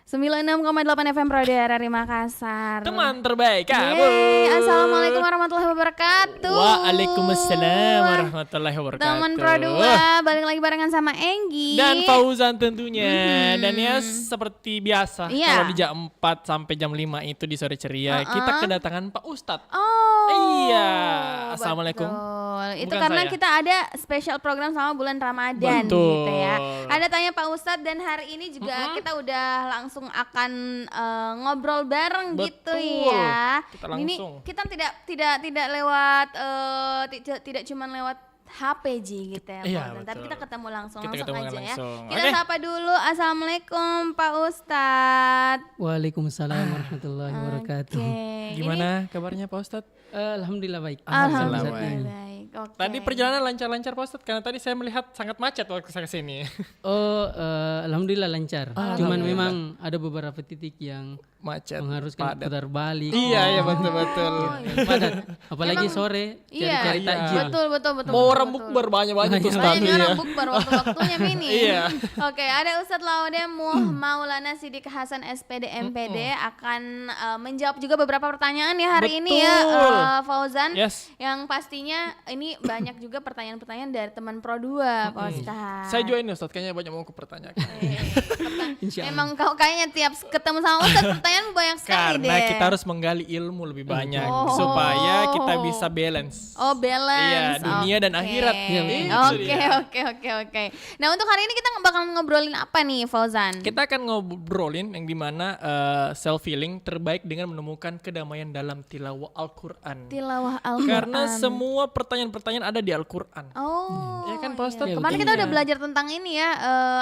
96,8 FM Radio RRI Makassar. Teman terbaik kamu. Yeay, Assalamualaikum warahmatullahi wabarakatuh. Waalaikumsalam warahmatullahi wabarakatuh. Teman Pro 2 balik lagi barengan sama Enggi dan Fauzan tentunya. Dan ya seperti biasa kalau di jam 4 sampai jam 5 itu di Sore Ceria kita kedatangan Pak Ustadz. Iya. Assalamualaikum. Itu Bukan karena saya. kita ada special program sama bulan Ramadan Betul. gitu ya. Ada tanya Pak Ustadz dan hari ini juga kita udah langsung akan ngobrol bareng gitu Betul. ya. Kita Ini langsung. kita tidak lewat tidak cuma lewat HP Ji gitu ya, Iya, Pak Ustadz. Tapi betul. kita ketemu langsung Kita langsung ketemu aja langsung. ya. Kita Oke. sapa dulu. Assalamualaikum Pak Ustadz. Waalaikumsalam warahmatullahi wabarakatuh. Oke. Gimana kabarnya Pak Ustadz? Alhamdulillah baik. Alhamdulillah Saat ini. baik. Oke. Tadi perjalanan lancar-lancar Pak Ustadz, karena tadi saya melihat sangat macet waktu saya kesini. Alhamdulillah lancar. Cuman memang ada beberapa titik yang Macet. mengharuskan padat. putar balik. Iya betul-betul. Padat. Apalagi sore Iya, cari-cari takjil. betul. Mau orang bukber banyak-banyak tuh Ustadz. Banyak orang ya. bukber waktu-waktunya mini. Iya. Oke, ada Ustadz Laude Maulana Sidik Hasan SPD MPD akan menjawab juga beberapa pertanyaan ya hari ini ya Betul. Fauzan. Yes. Yang pastinya ini banyak juga pertanyaan-pertanyaan dari teman Pro 2 Pak Ustadz. Saya juga ini Ustadz, kayaknya banyak mau aku pertanyakan. Insya Allah. Emang kau kayaknya tiap ketemu sama Ustadz pertanyaan banyak sekali Karena deh. kita harus menggali ilmu lebih banyak Oh. supaya kita bisa balance. Oh, balance. Iya, dunia dan Oke. akhirat. Itu Oke, dia. oke. Nah, untuk hari ini kita bakal ngobrolin apa nih, Fauzan? Kita akan ngobrolin yang dimana self healing terbaik dengan menemukan kedamaian dalam tilawah Al-Quran. Tilawah Al-Quran. Karena semua pertanyaan-pertanyaan ada di Al-Quran. Oh. Iya kan, Pak Ustadz? Iya, Kemarin betul. kita udah belajar tentang ini ya,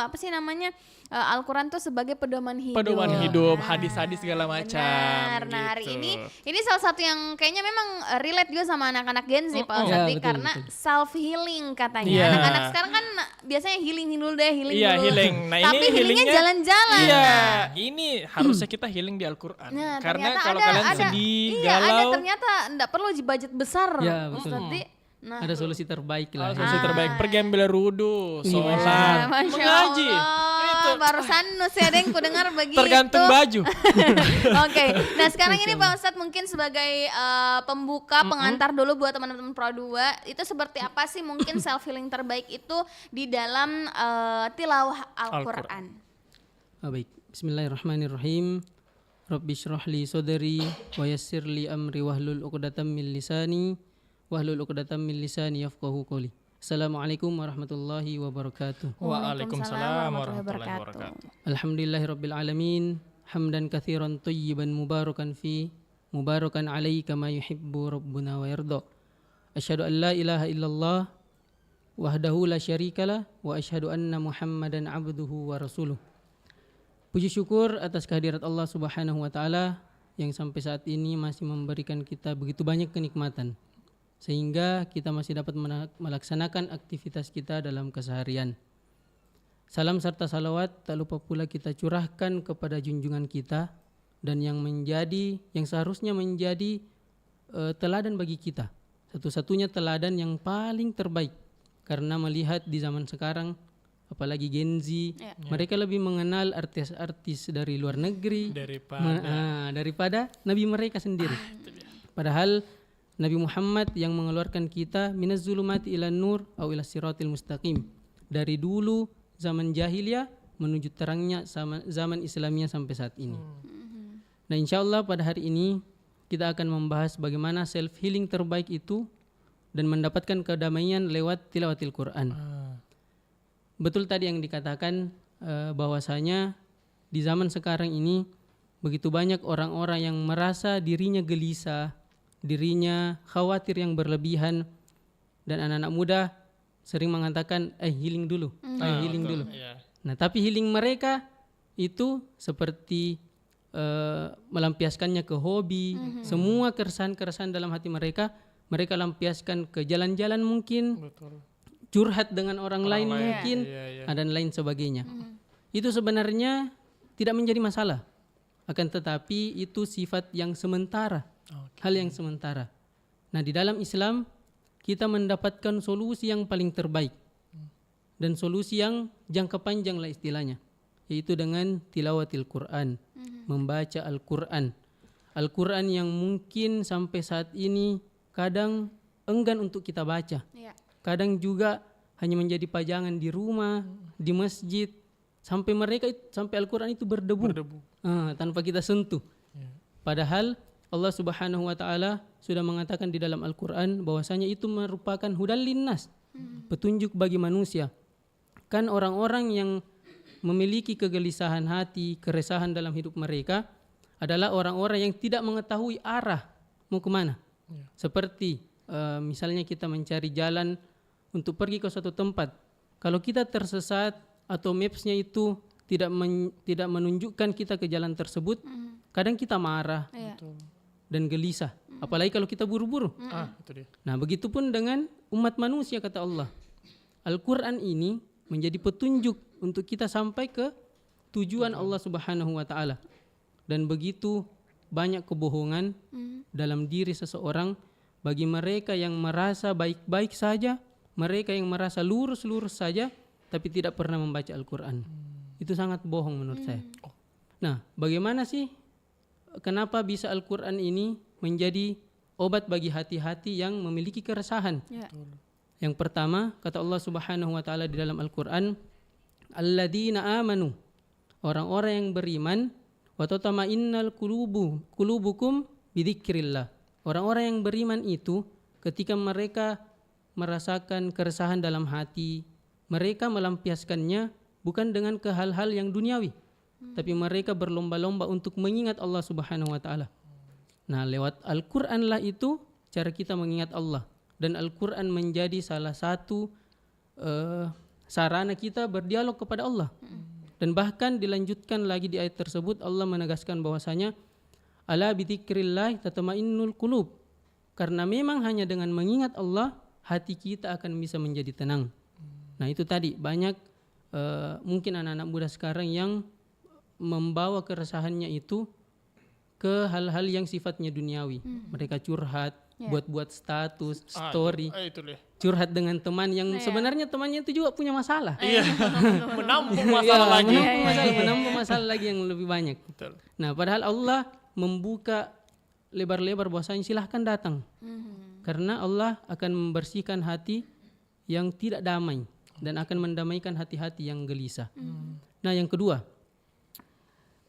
apa sih namanya? Al-Quran tuh sebagai pedoman hidup. Pedoman hidup, hadis-hadis segala macam. Benar. Nah, hari gitu. ini salah satu yang kayaknya memang relate juga sama anak-anak Gen Z, Pak Ya, Ustadz, betul, karena betul. self healing katanya. Iya. Anak-anak sekarang kan biasanya healing dulu deh, healing Iya, dulu. healing. Nah, Tapi ini healingnya healingnya- jalan-jalan. Iya, Nah. ini harusnya kita healing di Al-Quran. Nah, Karena ternyata kalau ada, kalian ada, sedih, iya, ada galau, ternyata enggak perlu budget besar. Ya, betul. Ustadz. Nah, Ada solusi terbaik lah. solusi terbaik pergi ambil wudu, Masya sholat, Masya mengaji. Allah, Itu barusan Nusya ku dengar begitu. tergantung baju. Oke, nah sekarang ini Pak Ustadz mungkin sebagai pembuka, pengantar dulu buat teman-teman Pro 2, itu seperti apa sih mungkin self healing terbaik itu di dalam tilawah Al-Quran? Baik. Bismillahirrahmanirrahim. Rabbi shrah li sadri wa yassir li amri wahlul 'uqdatam min lisani yafqahu qawli. Assalamualaikum warahmatullahi wabarakatuh. Waalaikumsalam warahmatullahi wabarakatuh. Alhamdulillahirabbil alamin. Hamdan katsiran thayyiban mubarakan fi mubarakan alaihi kama yuhibbu rabbuna wa yarda. Asyhadu an la ilaha illallah wahdahu la syarikalah wa asyhadu anna Muhammadan abduhu wa rasuluh. Puji syukur atas kehadirat Allah Subhanahu wa taala yang sampai saat ini masih memberikan kita begitu banyak kenikmatan sehingga kita masih dapat melaksanakan aktivitas kita dalam keseharian. Salam serta salawat tak lupa pula kita curahkan kepada junjungan kita dan yang seharusnya menjadi teladan bagi kita. Satu-satunya teladan yang paling terbaik, karena melihat di zaman sekarang apalagi Gen Z, mereka lebih mengenal artis-artis dari luar negeri daripada nabi mereka sendiri. Padahal Nabi Muhammad yang mengeluarkan kita minaz zulumati ilan nur au ila siratil mustaqim. Dari dulu zaman jahiliyah menuju terangnya zaman Islamiyah sampai saat ini. Nah, insyaallah pada hari ini kita akan membahas bagaimana self healing terbaik itu dan mendapatkan kedamaian lewat tilawatil Quran. Betul tadi yang dikatakan bahwasanya di zaman sekarang ini begitu banyak orang-orang yang merasa dirinya gelisah, dirinya khawatir yang berlebihan, dan anak-anak muda sering mengatakan healing dulu, healing dulu. Iya. Nah, tapi healing mereka itu seperti melampiaskannya ke hobi, semua keresahan-keresahan dalam hati mereka lampiaskan ke jalan-jalan mungkin, Betul. curhat dengan orang lain mungkin, Iya. dan lain sebagainya. Itu sebenarnya tidak menjadi masalah, akan tetapi itu sifat yang sementara, hal yang sementara. Nah, di dalam Islam kita mendapatkan solusi yang paling terbaik dan solusi yang jangka panjang lah istilahnya, yaitu dengan tilawatil Quran, membaca Al-Quran. Al-Quran yang mungkin sampai saat ini kadang enggan untuk kita baca. Iya. Kadang juga hanya menjadi pajangan di rumah, di masjid, sampai Al-Quran itu berdebu. Tanpa kita sentuh. Padahal Allah Subhanahu wa taala sudah mengatakan di dalam Al-Quran bahwasanya itu merupakan hudal linnas, petunjuk bagi manusia. Kan orang-orang yang memiliki kegelisahan hati, keresahan dalam hidup mereka adalah orang-orang yang tidak mengetahui arah mau kemana. Seperti misalnya kita mencari jalan untuk pergi ke suatu tempat. Kalau kita tersesat atau mapsnya itu tidak menunjukkan kita ke jalan tersebut, kadang kita marah dan gelisah. Apalagi kalau kita buru-buru. Itu dia. Nah, begitupun dengan umat manusia kata Allah. Al-Quran ini menjadi petunjuk untuk kita sampai ke tujuan Allah Subhanahu wa taala. Dan begitu banyak kebohongan dalam diri seseorang bagi mereka yang merasa baik-baik saja, mereka yang merasa lurus-lurus saja tapi tidak pernah membaca Al-Quran. Itu sangat bohong menurut saya. Nah, bagaimana sih kenapa bisa Al-Quran ini menjadi obat bagi hati-hati yang memiliki keresahan? Yang pertama, kata Allah Subhanahu wa taala di dalam Al-Quran, alladzina amanu, orang-orang yang beriman, wa tatma'innal qulubukum bidzikrillah. Orang-orang yang beriman itu ketika mereka merasakan keresahan dalam hati, mereka melampiaskannya bukan dengan ke hal-hal yang duniawi, tapi mereka berlomba-lomba untuk mengingat Allah Subhanahu wa taala. Nah, lewat Al-Quran lah itu cara kita mengingat Allah. Dan Al-Quran menjadi salah satu sarana kita berdialog kepada Allah. Dan bahkan dilanjutkan lagi di ayat tersebut, Allah menegaskan bahwasanya ala bidzikrillah tatma'innul qulub. Karena memang hanya dengan mengingat Allah, hati kita akan bisa menjadi tenang. Nah, itu tadi banyak mungkin anak-anak muda sekarang yang membawa keresahannya itu ke hal-hal yang sifatnya duniawi. Mereka curhat, buat-buat status, story, curhat dengan teman yang sebenarnya temannya itu juga punya masalah. Menampung masalah lagi. Menampung masalah lagi yang lebih banyak. Betul. Nah, padahal Allah membuka lebar-lebar bahwasanya silahkan datang. Karena Allah akan membersihkan hati yang tidak damai dan akan mendamaikan hati-hati yang gelisah. Nah, yang kedua,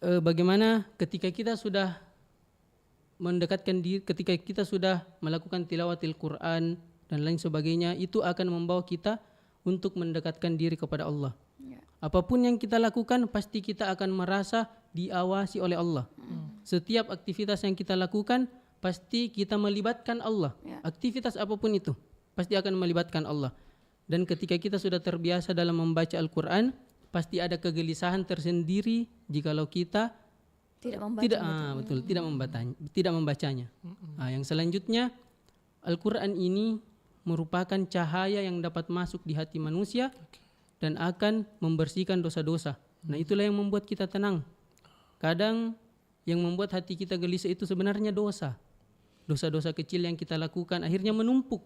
bagaimana ketika kita sudah mendekatkan diri, ketika kita sudah melakukan tilawatil Quran dan lain sebagainya, itu akan membawa kita untuk mendekatkan diri kepada Allah. Apapun yang kita lakukan pasti kita akan merasa diawasi oleh Allah. Setiap aktivitas yang kita lakukan pasti kita melibatkan Allah. Aktivitas apapun itu pasti akan melibatkan Allah. Dan ketika kita sudah terbiasa dalam membaca Al-Quran, pasti ada kegelisahan tersendiri jikalau kita tidak membacanya. Yang selanjutnya, Al-Quran ini merupakan cahaya yang dapat masuk di hati manusia dan akan membersihkan dosa-dosa. Nah, itulah yang membuat kita tenang. Kadang yang membuat hati kita gelisah itu sebenarnya dosa. Dosa-dosa kecil yang kita lakukan akhirnya menumpuk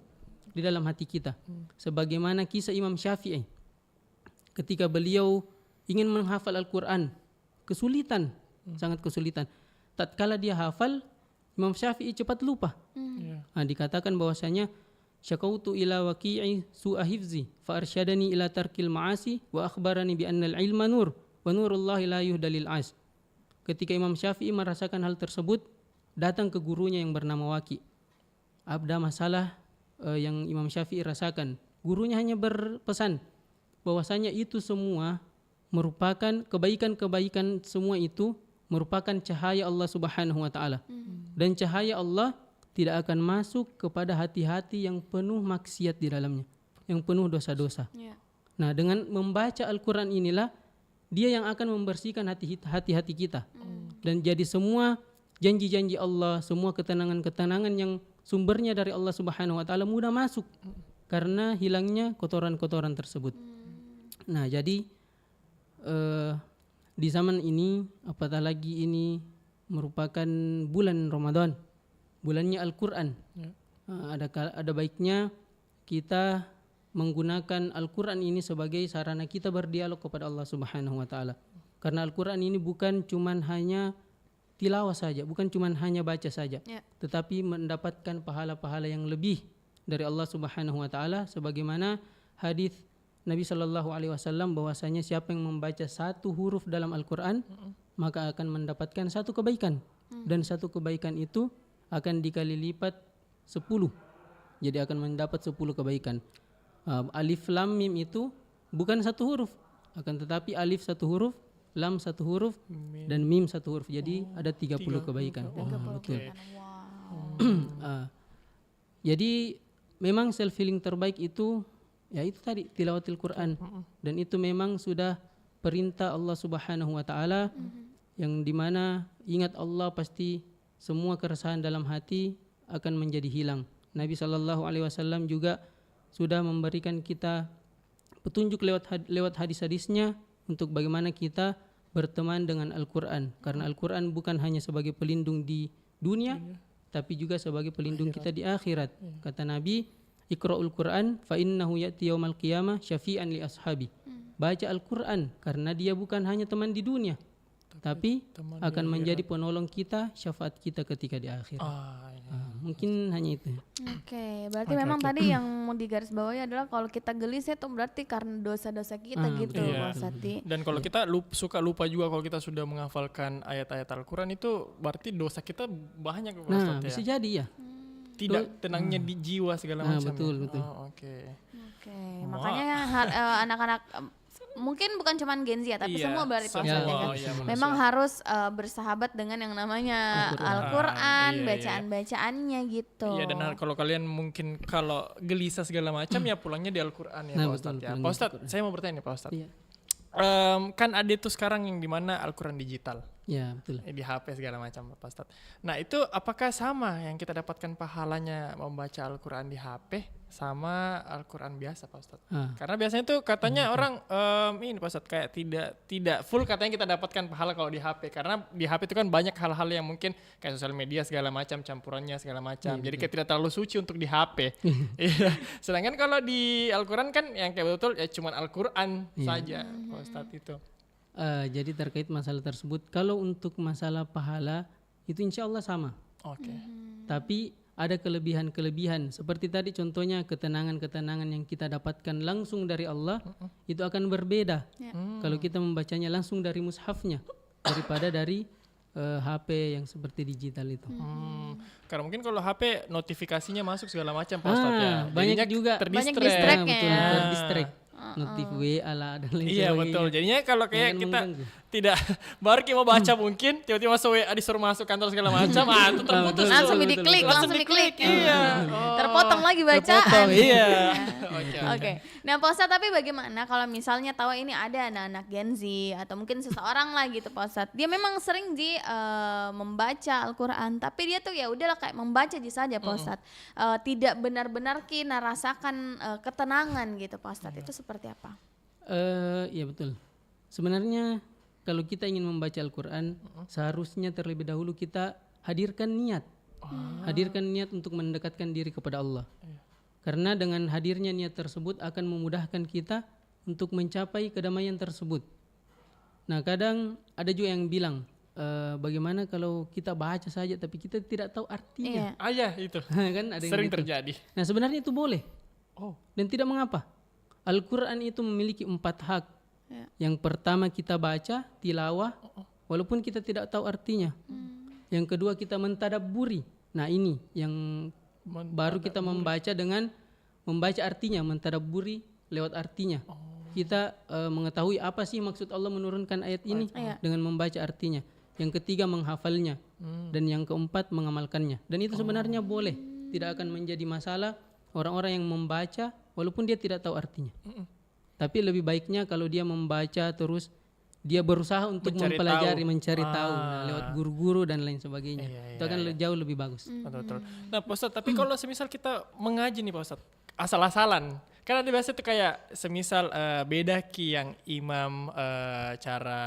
di dalam hati kita. Sebagaimana kisah Imam Syafi'i. Ketika beliau ingin menghafal Al-Quran, kesulitan, sangat kesulitan. Tatkala dia hafal, Imam Syafi'i cepat lupa. Dikatakan bahwasanya syakautu ila waqi'i su'a hifzi fa arsyadani ila tarkil ma'asi wa akhbarani bi annal ilma nur wa nurullahi la yuhdalil as. Ketika Imam Syafi'i merasakan hal tersebut, datang ke gurunya yang bernama Waqi'. Ada masalah yang Imam Syafi'i rasakan. Gurunya hanya berpesan bahwasanya itu semua merupakan kebaikan-kebaikan, semua itu merupakan cahaya Allah Subhanahu wa taala. Dan cahaya Allah tidak akan masuk kepada hati-hati yang penuh maksiat di dalamnya, yang penuh dosa-dosa. Nah, dengan membaca Al-Quran inilah dia yang akan membersihkan hati-hati kita. Dan jadi semua janji-janji Allah, semua ketenangan-ketenangan yang sumbernya dari Allah Subhanahu wa taala mudah masuk karena hilangnya kotoran-kotoran tersebut. Nah, jadi di zaman ini, apatah lagi ini merupakan bulan Ramadan, bulannya Al-Quran. Ada baiknya kita menggunakan Al-Quran ini sebagai sarana kita berdialog kepada Allah Subhanahu wa taala. Karena Al-Quran ini bukan cuman hanya tilawah saja, bukan cuman hanya baca saja, tetapi mendapatkan pahala-pahala yang lebih dari Allah Subhanahu wa taala, sebagaimana hadis Nabi sallallahu alaihi wasallam bahwasanya siapa yang membaca satu huruf dalam Al-Quran maka akan mendapatkan satu kebaikan, dan satu kebaikan itu akan dikali lipat 10. Jadi akan mendapat 10 kebaikan. Alif lam mim itu bukan satu huruf, akan tetapi alif satu huruf, lam satu huruf, dan mim satu huruf. Jadi ada 30 kebaikan. Betul. Jadi memang self healing terbaik itu ya itu tadi tilawatil Quran, dan itu memang sudah perintah Allah Subhanahu wa taala, yang dimana ingat Allah pasti semua keresahan dalam hati akan menjadi hilang. Nabi sallallahu alaihi wasallam juga sudah memberikan kita petunjuk lewat hadis-hadisnya untuk bagaimana kita berteman dengan Al-Quran, karena Al-Quran bukan hanya sebagai pelindung di dunia tapi juga sebagai pelindung kita di akhirat. Kata Nabi, Iqra'ul Quran fa innahu ya'ti yaumal qiyamah syafi'an li ashabi. Baca Al-Quran karena dia bukan hanya teman di dunia, tapi akan menjadi penolong kita, syafaat kita ketika di akhirat. Mungkin hanya itu. Oke, berarti memang tadi yang mau digarisbawahi adalah kalau kita gelisah itu berarti karena dosa-dosa kita gitu, Pak Ustadz. Dan kalau kita suka lupa juga kalau kita sudah menghafalkan ayat-ayat Al-Quran itu berarti dosa kita banyak, Pak Ustadz. Bisa jadi ya. Tidak tenangnya di jiwa segala macam. Betul. Oke, makanya anak-anak mungkin bukan cuman Gen Z ya, tapi semua berarti Pak Ustadz kan. Memang harus bersahabat dengan yang namanya Al-Quran, bacaan-bacaannya gitu. Iya, dan kalau kalian mungkin kalau gelisah segala macam ya pulangnya di Al-Quran ya, Pak Ustadz ya. Pak Ustadz, saya mau bertanya nih Pak Ustadz. Kan ada itu sekarang yang dimana Al-Quran digital. Ya, betul. Di HP segala macam Pak Ustadz. Nah itu apakah sama yang kita dapatkan pahalanya membaca Al-Quran di HP sama Al-Quran biasa Pak Ustadz? Karena biasanya tuh katanya orang ini Pak Ustadz kayak tidak full katanya kita dapatkan pahala kalau di HP, karena di HP itu kan banyak hal-hal yang mungkin kayak sosial media segala macam, campurannya segala macam. Jadi kayak tidak terlalu suci untuk di HP. Sedangkan kalau di Al-Quran kan yang kayak betul ya cuman Al-Quran saja Pak Ustadz itu. Jadi terkait masalah tersebut, kalau untuk masalah pahala itu insya Allah sama. Tapi ada kelebihan-kelebihan. Seperti tadi contohnya ketenangan-ketenangan yang kita dapatkan langsung dari Allah itu akan berbeda kalau kita membacanya langsung dari mushafnya daripada dari HP yang seperti digital itu. Karena mungkin kalau HP notifikasinya masuk segala macam Pak Ustadz ya. Banyak juga terdistract. Notif WA lah dan lain sebagainya. Iya betul. Jadinya kalau kayak kita tidak baru kita mau baca mungkin tiba-tiba masuk WA disuruh masuk kantor segala macam, itu terputus. Langsung diklik. Iya. Terpotong lagi bacaan. Iya. Oke. Nah, Pak Ustadz, tapi bagaimana kalau misalnya tahu ini ada anak-anak Gen Z atau mungkin seseorang lah gitu Pak Ustadz. Dia memang sering membaca Al-Quran, tapi dia tuh ya udahlah kayak membaca saja Pak Ustadz. Tidak benar-benar kita rasakan ketenangan gitu Pak Ustadz. Itu seperti apa? Iya betul. Sebenarnya kalau kita ingin membaca Al-Quran, seharusnya terlebih dahulu kita hadirkan niat. Hadirkan niat untuk mendekatkan diri kepada Allah. Karena dengan hadirnya niat tersebut akan memudahkan kita untuk mencapai kedamaian tersebut. Nah kadang ada juga yang bilang, bagaimana kalau kita baca saja tapi kita tidak tahu artinya. Iya itu. Kan ada sering gitu. Terjadi. Nah sebenarnya itu boleh. Dan tidak mengapa. Al-Quran itu memiliki 4 hak. Yang pertama kita baca, tilawah, walaupun kita tidak tahu artinya. Yang kedua kita mentadabburi. Nah ini yang baru kita membaca dengan membaca artinya, mentadabburi lewat artinya. Kita mengetahui apa sih maksud Allah menurunkan ayat ini dengan membaca artinya. Yang ketiga menghafalnya. Dan yang keempat mengamalkannya. Dan itu sebenarnya boleh. Tidak akan menjadi masalah orang-orang yang membaca walaupun dia tidak tahu artinya. Tapi lebih baiknya kalau dia membaca terus dia berusaha untuk mencari tahu lewat guru-guru dan lain sebagainya. Itu akan jauh lebih bagus. Betul. Nah Pak Ustadz, tapi kalau semisal kita mengaji nih Pak Ustadz, asal-asalan, kan ada biasa tuh kayak semisal beda yang imam cara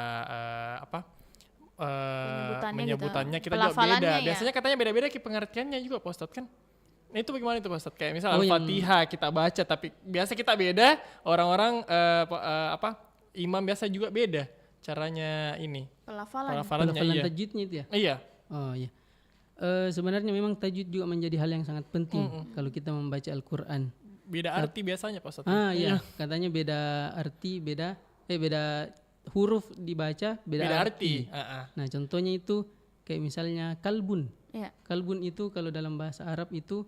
menyebutannya gitu. Kita juga beda. Biasanya katanya beda-beda pengertiannya juga Pak Ustadz kan. Nah itu bagaimana itu Pak Ustadz? Kayak misal Al-Fatihah kita baca tapi biasa kita beda, orang-orang imam biasa juga beda. caranya ini Pelafalan. pelafalannya. Pelafalan Iya. tajwidnya itu ya. Iya. Oh iya. Sebenarnya memang tajwid juga menjadi hal yang sangat penting kalau kita membaca Al-Qur'an. Beda arti biasanya Pak Ustadz. Iya, katanya beda arti, beda huruf dibaca, beda arti. Nah, contohnya itu kayak misalnya kalbun. Iya. Kalbun itu kalau dalam bahasa Arab itu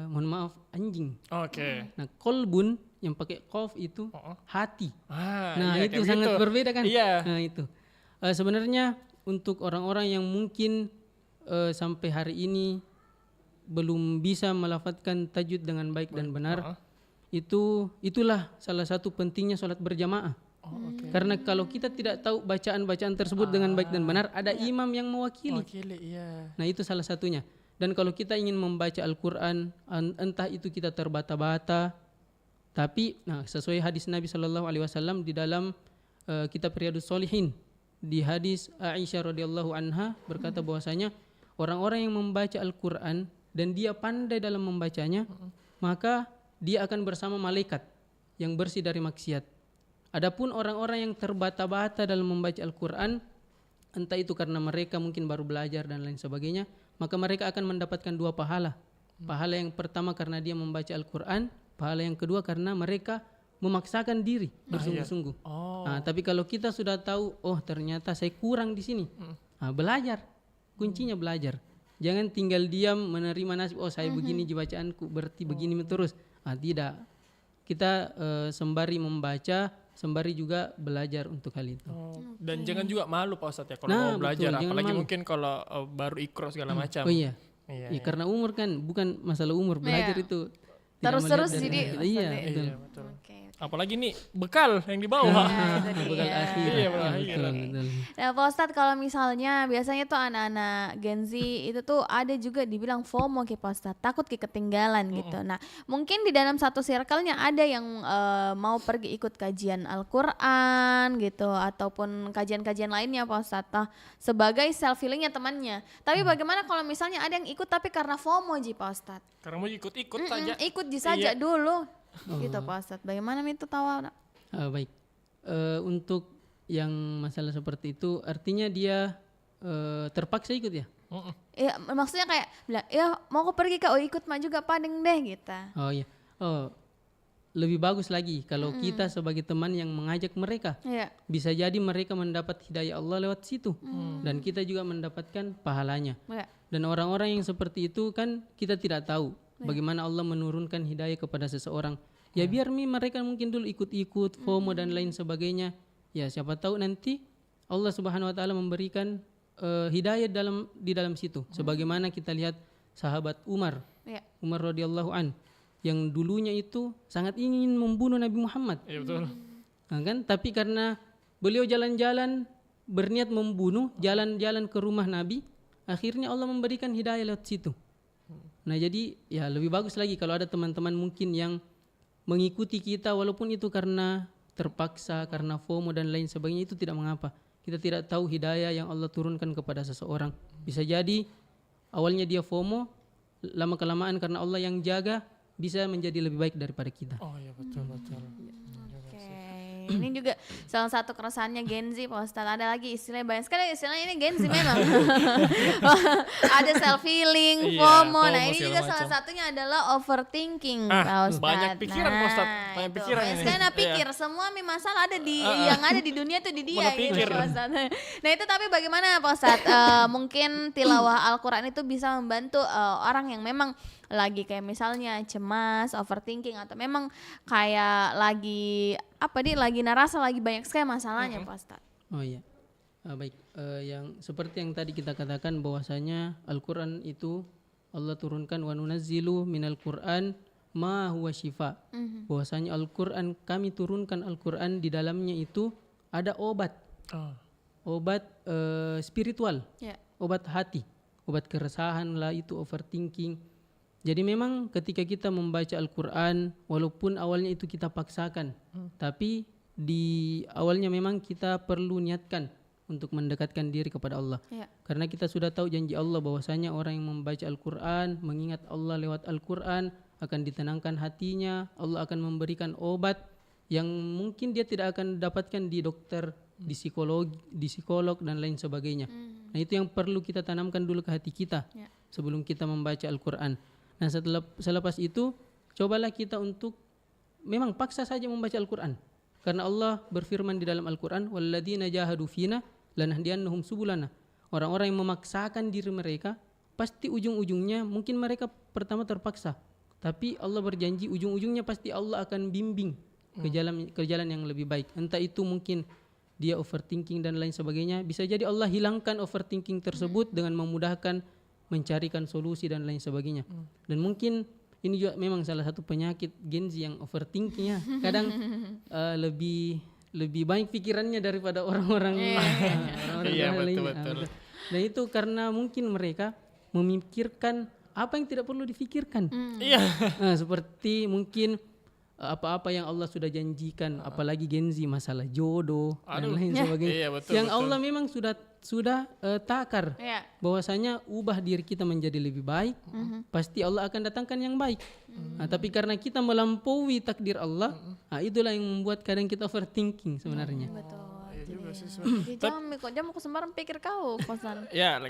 mohon maaf anjing. Oke. Nah, kolbun yang pakai qaf itu hati. Nah, iya, itu kayak sangat begitu. berbeda kan? Iya. Nah, itu. Sebenarnya untuk orang-orang yang mungkin sampai hari ini belum bisa melafadzkan tajwid dengan baik dan benar, itulah salah satu pentingnya sholat berjamaah. Karena kalau kita tidak tahu bacaan-bacaan tersebut dengan baik dan benar, ada imam yang mewakili. Iya. Nah, itu salah satunya. Dan kalau kita ingin membaca Al-Quran, entah itu kita terbata-bata, tapi sesuai hadis Nabi SAW di dalam kitab Riyadhus Shalihin, di hadis Aisyah radhiyallahu anha berkata bahwasanya orang-orang yang membaca Al-Quran dan dia pandai dalam membacanya, maka dia akan bersama malaikat yang bersih dari maksiat. Adapun orang-orang yang terbata-bata dalam membaca Al-Quran, entah itu karena mereka mungkin baru belajar dan lain sebagainya, maka mereka akan mendapatkan 2 pahala. Pahala yang pertama karena dia membaca Al-Quran, pahala yang kedua karena mereka memaksakan diri bersungguh-sungguh. Tapi kalau kita sudah tahu, oh ternyata saya kurang di sini, belajar. Kuncinya belajar. Jangan tinggal diam menerima nasib, oh saya begini di bacaanku berarti begini terus. Tidak. Kita sembari membaca, sembari juga belajar untuk hal itu. Dan jangan juga malu Pak Ustadz ya kalau mau belajar, betul, apalagi mungkin kalau baru ikro segala macam. Oh iya. Iya. Karena umur kan bukan masalah umur, belajar itu tidak Terus-terus melihat jadi dari- iya, betul. Iya, betul. Oke. Apalagi nih bekal yang di bawah. Itu Bekal dia. akhir. Iya, bekal Ya, akhir. betul. Nah, Pak Ustadz, kalau misalnya biasanya tuh anak-anak Gen Z itu tuh ada juga dibilang FOMO kayak Pak Ustadz, takut kayak ketinggalan gitu. Nah, mungkin di dalam satu circle-nya ada yang mau pergi ikut kajian Al-Quran gitu, ataupun kajian-kajian lainnya Pak Ustadz, sebagai self healingnya temannya. Tapi bagaimana kalau misalnya ada yang ikut tapi karena FOMO ji Pak Ustadz? Karena mau ikut-ikut saja. Ikut saja Iya. dulu. Gitu Pak Ustadz. Bagaimana itu tahu? Baik. Untuk yang masalah seperti itu, artinya dia terpaksa ikut ya? Ya, maksudnya kayak bilang, ya mau aku pergi Kak, ikut mah juga padeng deh gitu. Oh iya. Lebih bagus lagi kalau kita sebagai teman yang mengajak mereka. Iya. Bisa jadi mereka mendapat hidayah Allah lewat situ. Dan kita juga mendapatkan pahalanya. Iya. Dan orang-orang yang seperti itu kan kita tidak tahu bagaimana Allah menurunkan hidayah kepada seseorang. Ya biar mereka mungkin dulu ikut-ikut, FOMO dan lain sebagainya. Ya siapa tahu nanti Allah Subhanahu wa taala memberikan hidayah di dalam situ. Sebagaimana kita lihat sahabat Umar. Iya. Umar radhiyallahu an yang dulunya itu sangat ingin membunuh Nabi Muhammad. Iya betul. Nah, kan? Tapi karena beliau jalan-jalan berniat membunuh, jalan-jalan ke rumah Nabi, akhirnya Allah memberikan hidayah lewat situ. Nah, jadi ya lebih bagus lagi kalau ada teman-teman mungkin yang mengikuti kita walaupun itu karena terpaksa, karena FOMO dan lain sebagainya, itu tidak mengapa. Kita tidak tahu hidayah yang Allah turunkan kepada seseorang. Bisa jadi awalnya dia FOMO, lama-kelamaan karena Allah yang jaga bisa menjadi lebih baik daripada kita. Oh iya betul. Ini juga salah satu keresahannya Gen Z Pak Ustadz. Ada lagi istilahnya, banyak sekali istilahnya ini Gen Z memang. Ada self healing, Iya, FOMO. Nah FOMO ini segala juga macam. salah satunya adalah overthinking Pak Ustadz. banyak pikiran, Pak Ustadz. Banyak itu. pikiran Banyak ini. sekali Iya. pikir, semua masalah ada di yang ada di dunia tuh di dia Mana gitu pikir. Pak Ustadz. Nah itu tapi bagaimana Pak Ustadz? Mungkin tilawah Al-Quran itu bisa membantu orang yang memang lagi kayak misalnya cemas, overthinking, atau memang kayak lagi lagi narasa lagi banyak sekali masalahnya Pak Ustadz. Oh iya. Baik, yang seperti yang tadi kita katakan bahwasanya Al-Quran itu Allah turunkan wa nunazzilu minal Quran ma huwa syifa. Bahwasanya Al-Quran, kami turunkan Al-Quran, di dalamnya itu ada obat. Obat spiritual, Ya. obat hati, obat keresahan lah itu, overthinking. Jadi memang ketika kita membaca Al-Quran, walaupun awalnya itu kita paksakan, tapi di awalnya memang kita perlu niatkan untuk mendekatkan diri kepada Allah. Ya. Karena kita sudah tahu janji Allah bahwasanya orang yang membaca Al-Quran, mengingat Allah lewat Al-Quran, akan ditenangkan hatinya, Allah akan memberikan obat yang mungkin dia tidak akan dapatkan di dokter, di psikolog dan lain sebagainya. Nah, itu yang perlu kita tanamkan dulu ke hati kita sebelum kita membaca Al-Quran. Nah, selepas itu cobalah kita untuk memang paksa saja membaca Al-Quran. Karena Allah berfirman di dalam Al-Quran, walladzina jahadu fina lanahdiyannahum subulana. Orang-orang yang memaksakan diri mereka, pasti ujung-ujungnya mungkin mereka pertama terpaksa, tapi Allah berjanji ujung-ujungnya pasti Allah akan bimbing ke jalan yang lebih baik. Entah itu mungkin dia overthinking dan lain sebagainya, bisa jadi Allah hilangkan overthinking tersebut dengan memudahkan mencarikan solusi dan lain sebagainya. Dan mungkin ini juga memang salah satu penyakit Gen Z yang overthinking ya. Kadang lebih banyak pikirannya daripada orang-orang Iya, betul. Dan itu karena mungkin mereka memikirkan apa yang tidak perlu difikirkan. Iya. Seperti mungkin apa-apa yang Allah sudah janjikan, apalagi Gen Z masalah jodoh dan lain sebagainya. Iya, betul, yang Allah memang sudah takar bahwasanya ubah diri kita menjadi lebih baik, pasti Allah akan datangkan yang baik. Nah, tapi karena kita melampaui takdir Allah, itulah yang membuat kadang kita overthinking sebenarnya. Betul. Juga Jangan aku sembarang pikir kau, Postan. Ya,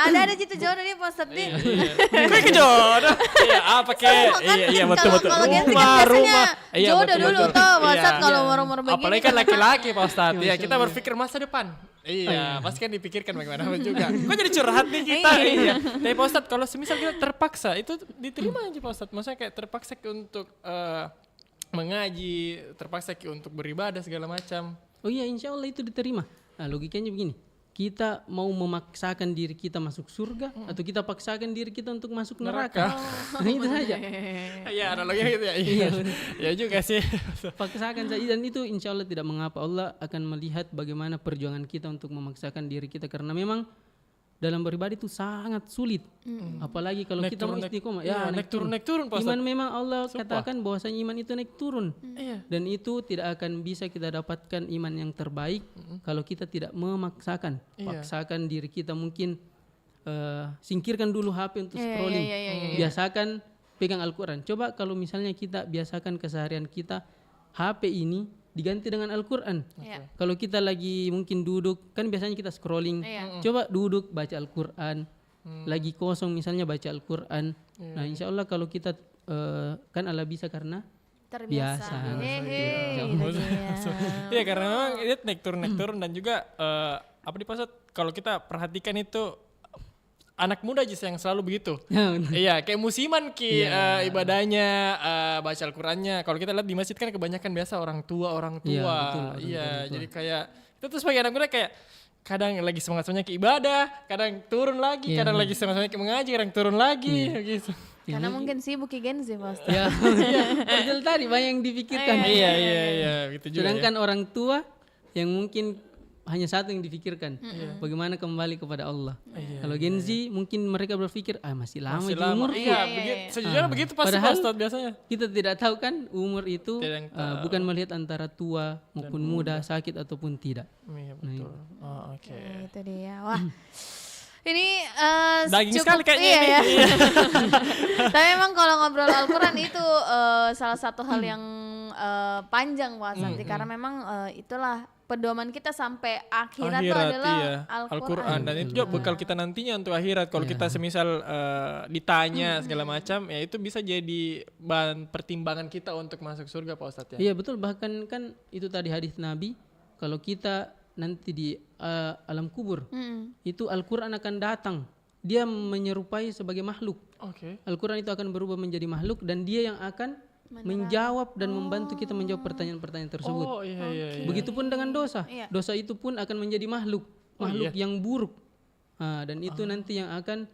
Ada gitu jodoh dia Postan nih. Kayak jodoh. Iya, apa kayak? Iya, betul. Kalau Gen Z kan biasanya jodoh dulu tuh, Postan kalau umur-umur begini. Apalagi kan laki-laki, Pak Ustadz. Ya, kita berpikir masa depan. Iya, pasti kan dipikirkan bagaimana juga. Kok jadi curhat nih kita? Iya. Tapi Pak Ustadz, kalau semisal kita terpaksa, itu diterima aja Pak Ustadz. Maksudnya kayak terpaksa untuk mengaji, terpaksa untuk beribadah segala macam. Oh iya, insya Allah itu diterima. Nah, logikanya begini, kita mau memaksakan diri kita masuk surga atau kita paksakan diri kita untuk masuk neraka. Nah, itu saja. Iya, analoginya gitu ya. Iya juga sih. Paksakan saja, dan itu insya Allah tidak mengapa. Allah akan melihat bagaimana perjuangan kita untuk memaksakan diri kita, karena memang dalam beribadah itu sangat sulit. Apalagi kalau kita mau istiqomah. Naik turun. Iman memang Allah katakan bahwasanya iman itu naik turun. Dan itu tidak akan bisa kita dapatkan iman yang terbaik kalau kita tidak memaksakan. Paksakan diri kita, mungkin singkirkan dulu HP untuk scrolling. Biasakan pegang Al-Quran. Coba kalau misalnya kita biasakan keseharian kita HP ini diganti dengan Al-Quran. Kalau kita lagi mungkin duduk, kan biasanya kita scrolling. Coba duduk baca Al-Quran. Lagi kosong misalnya baca Al-Quran. Nah, insya Allah kalau kita kan Allah bisa karena terbiasa. Iya, karena memang itu naik turun dan juga apa di pasat kalau kita perhatikan itu anak muda aja yang selalu begitu. Iya, kayak musiman ibadahnya, baca Al-Qurannya. Kalau kita lihat di masjid kan kebanyakan biasa orang tua. Iya, jadi kayak itu tuh sebagai anak muda kayak kadang lagi semangat-semangatnya ke ibadah, kadang turun lagi, kadang lagi semangat-semangatnya ke mengaji, kadang turun lagi gitu. Karena mungkin sibuk Gen Z Pasti. Betul tadi banyak yang dipikirkan. Iya, gitu juga. Sedangkan orang tua yang mungkin hanya satu yang dipikirkan, bagaimana kembali kepada Allah. Kalau Gen Z mungkin mereka berpikir masih lama di umur. Sejujurnya begitu pasti Ustaz biasanya. Kita tidak tahu kan umur itu bukan melihat antara tua maupun muda, sakit ataupun tidak. Iya, betul. Oke. Itu dia. Wah. Ini daging cukup, sekali kayaknya ini. Ya. Tapi memang kalau ngobrol Al-Quran itu salah satu hal yang panjang Santi, karena memang itulah pedoman kita sampai akhirat itu adalah Al-Quran. Dan itu juga bekal kita nantinya untuk akhirat. Kalau kita semisal ditanya segala macam, ya itu bisa jadi bahan pertimbangan kita untuk masuk surga Pak Ustadz ya. Iya betul, bahkan kan itu tadi hadis Nabi, kalau kita nanti di alam kubur, itu Al-Quran akan datang. Dia menyerupai sebagai makhluk. Al-Quran itu akan berubah menjadi makhluk dan dia yang akan menjawab dan membantu kita menjawab pertanyaan-pertanyaan tersebut. Begitupun dengan dosa. Dosa itu pun akan menjadi makhluk yang buruk. Dan itu nanti yang akan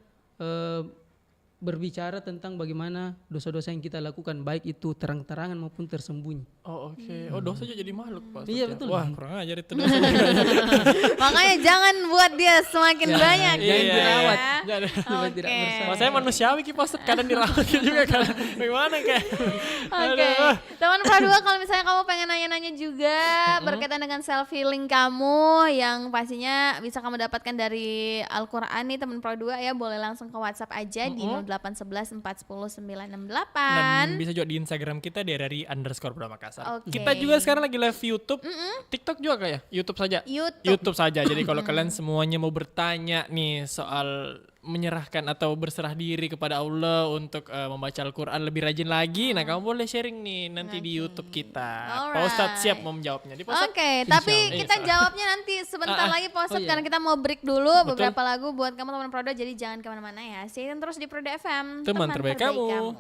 berbicara tentang bagaimana dosa-dosa yang kita lakukan, baik itu terang-terangan maupun tersembunyi. Dosa juga jadi makhluk Pak. Iya betul. Wah, kurang ajar itu dosa. Makanya jangan buat dia semakin banyak. Jangan dirawat. Oke. Saya manusiawi Pak Ustadz, kadang dirawat juga kan. Bagaimana kayak. Oke. Teman Pradua, kalau misalnya kamu pengen nanya-nanya juga berkaitan dengan self healing kamu yang pastinya bisa kamu dapatkan dari Al-Quran nih teman Pradua ya, boleh langsung ke WhatsApp aja di 0811 410 968. Dan bisa juga di Instagram kita dari _Bro Makassar. Oke. Kita juga sekarang lagi live YouTube, TikTok juga kayak YouTube saja. YouTube saja. Jadi kalau kalian semuanya mau bertanya nih soal menyerahkan atau berserah diri kepada Allah untuk membaca Al-Quran lebih rajin lagi, nah kamu boleh sharing nih nanti di YouTube kita. Pak Ustadz siap mau menjawabnya. Oke, tapi kita jawabnya nanti sebentar lagi Pak Ustadz, karena kita mau break dulu beberapa lagu buat kamu teman Prodo, jadi jangan kemana-mana ya. Stay tune terus di Prodo FM. Teman terbaik kamu.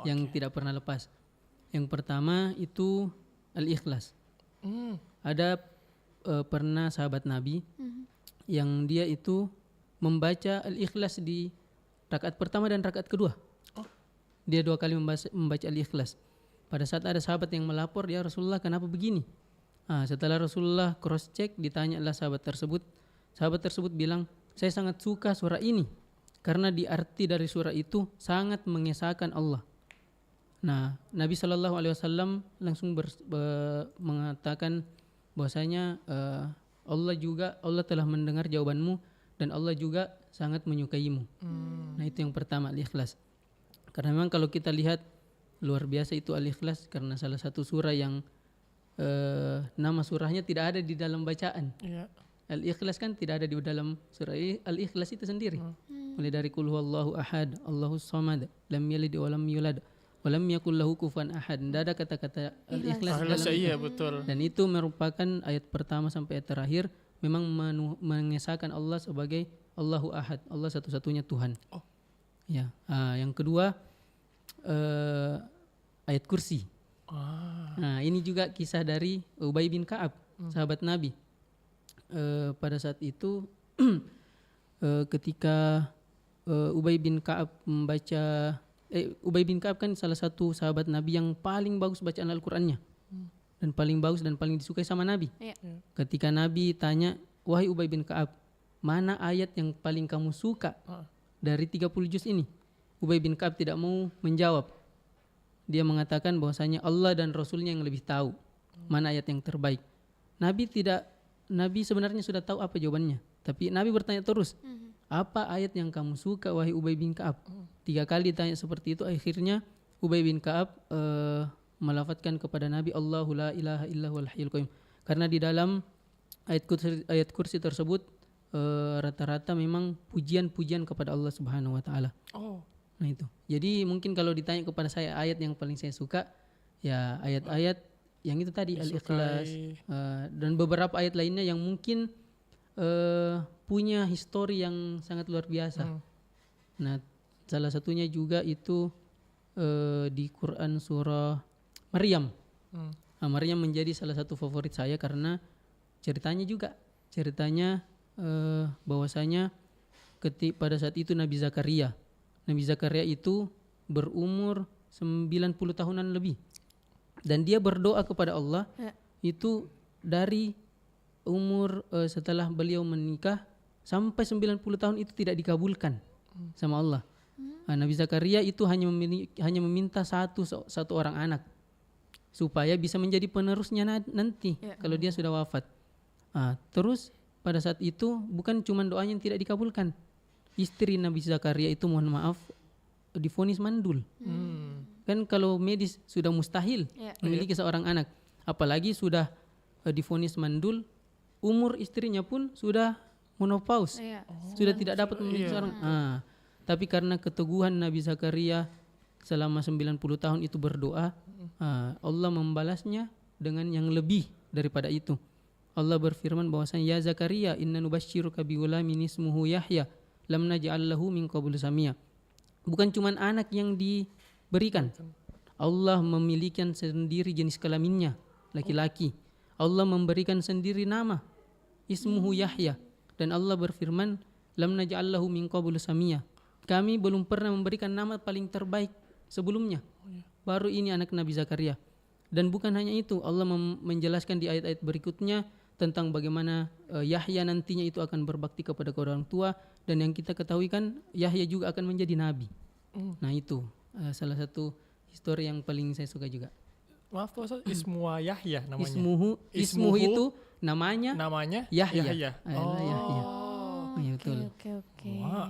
yang tidak pernah lepas. Yang pertama itu al-ikhlas. Ada pernah sahabat Nabi yang dia itu membaca al-ikhlas di rakaat pertama dan rakaat kedua. Dia 2 kali membaca al-ikhlas. Pada saat ada sahabat yang melapor, ya Rasulullah kenapa begini? Setelah Rasulullah cross check, ditanyalah sahabat tersebut. Sahabat tersebut bilang, saya sangat suka surah ini karena di arti dari surah itu sangat mengesahkan Allah. Nah, Nabi SAW langsung mengatakan bahwasanya Allah telah mendengar jawabanmu dan Allah juga sangat menyukaimu. Nah, itu yang pertama, al-ikhlas. Karena memang kalau kita lihat luar biasa itu al-ikhlas, karena salah satu surah yang nama surahnya tidak ada di dalam bacaan. Al-ikhlas kan tidak ada di dalam surah al-ikhlas itu sendiri. Mulai dari qul huwallahu ahad, Allahus samad, lam yalid wa lam yulad wa lam yakul lahu kufuwan ahad. Tidak ada kata-kata al-ikhlas dalam iya, betul. Dan itu merupakan ayat pertama sampai ayat terakhir memang mengesahkan Allah sebagai Allahu ahad, Allah satu-satunya Tuhan. Ya, yang kedua ayat kursi. Nah, ini juga kisah dari Ubay bin Ka'ab, sahabat Nabi. Pada saat itu ketika Ubay bin Ka'ab membaca Ubay bin Ka'ab kan salah satu sahabat Nabi yang paling bagus bacaan Al-Qur'annya. Dan paling bagus dan paling disukai sama Nabi. Ketika Nabi tanya, "Wahai Ubay bin Ka'ab, mana ayat yang paling kamu suka dari 30 juz ini?" Ubay bin Ka'ab tidak mau menjawab. Dia mengatakan bahwasanya Allah dan Rasulnya yang lebih tahu mana ayat yang terbaik. Nabi sebenarnya sudah tahu apa jawabannya. Tapi Nabi bertanya terus, apa ayat yang kamu suka wahai Ubay bin Ka'ab? 3 kali ditanya seperti itu, akhirnya Ubay bin Ka'ab melafadzkan kepada Nabi, Allahu la ilaha illa huwal hayyul qayyum. Karena di dalam ayat kursi tersebut rata-rata memang pujian-pujian kepada Allah Subhanahu wa taala. Nah itu. Jadi mungkin kalau ditanya kepada saya ayat yang paling saya suka, ya ayat-ayat yang itu tadi, al-ikhlas, dan beberapa ayat lainnya yang mungkin punya histori yang sangat luar biasa. Nah, salah satunya juga itu di Quran surah Maryam. Maryam menjadi salah satu favorit saya karena ceritanya bahwasanya pada saat itu Nabi Zakaria itu berumur 90 tahunan lebih. Dan dia berdoa kepada Allah itu dari umur setelah beliau menikah sampai 90 tahun itu tidak dikabulkan sama Allah. Nabi Zakaria itu hanya meminta satu orang anak supaya bisa menjadi penerusnya nanti kalau dia sudah wafat. Terus pada saat itu bukan cuma doanya yang tidak dikabulkan. Istri Nabi Zakaria itu mohon maaf divonis mandul. Kan kalau medis sudah mustahil memiliki seorang anak, apalagi sudah divonis mandul, umur istrinya pun sudah menopause, sudah tidak dapat memiliki seorang. Tapi karena keteguhan Nabi Zakaria selama 90 tahun itu berdoa, Allah membalasnya dengan yang lebih daripada itu. Allah berfirman bahwasanya, ya Zakaria inna nubasyiruka bighulamin ismuhu Yahya lam naj'al lahu min qablu samia. Bukan cuma anak yang diberikan, Allah memiliki sendiri jenis kelaminnya laki-laki. Allah memberikan sendiri nama ismuhu Yahya, dan Allah berfirman lam naj'al lahu min qablu samia. Kami belum pernah memberikan nama paling terbaik sebelumnya. Baru ini anak Nabi Zakaria. Dan bukan hanya itu, Allah menjelaskan di ayat-ayat berikutnya tentang bagaimana Yahya nantinya itu akan berbakti kepada orang tua, dan yang kita ketahui kan Yahya juga akan menjadi nabi. Nah itu salah satu histori yang paling saya suka juga. Maaf Pak Ustaz, Ismuhu Yahya namanya. Ismuhu itu namanya Yahya. Yahya. Yahya. Ya, betul. Oke. Wah,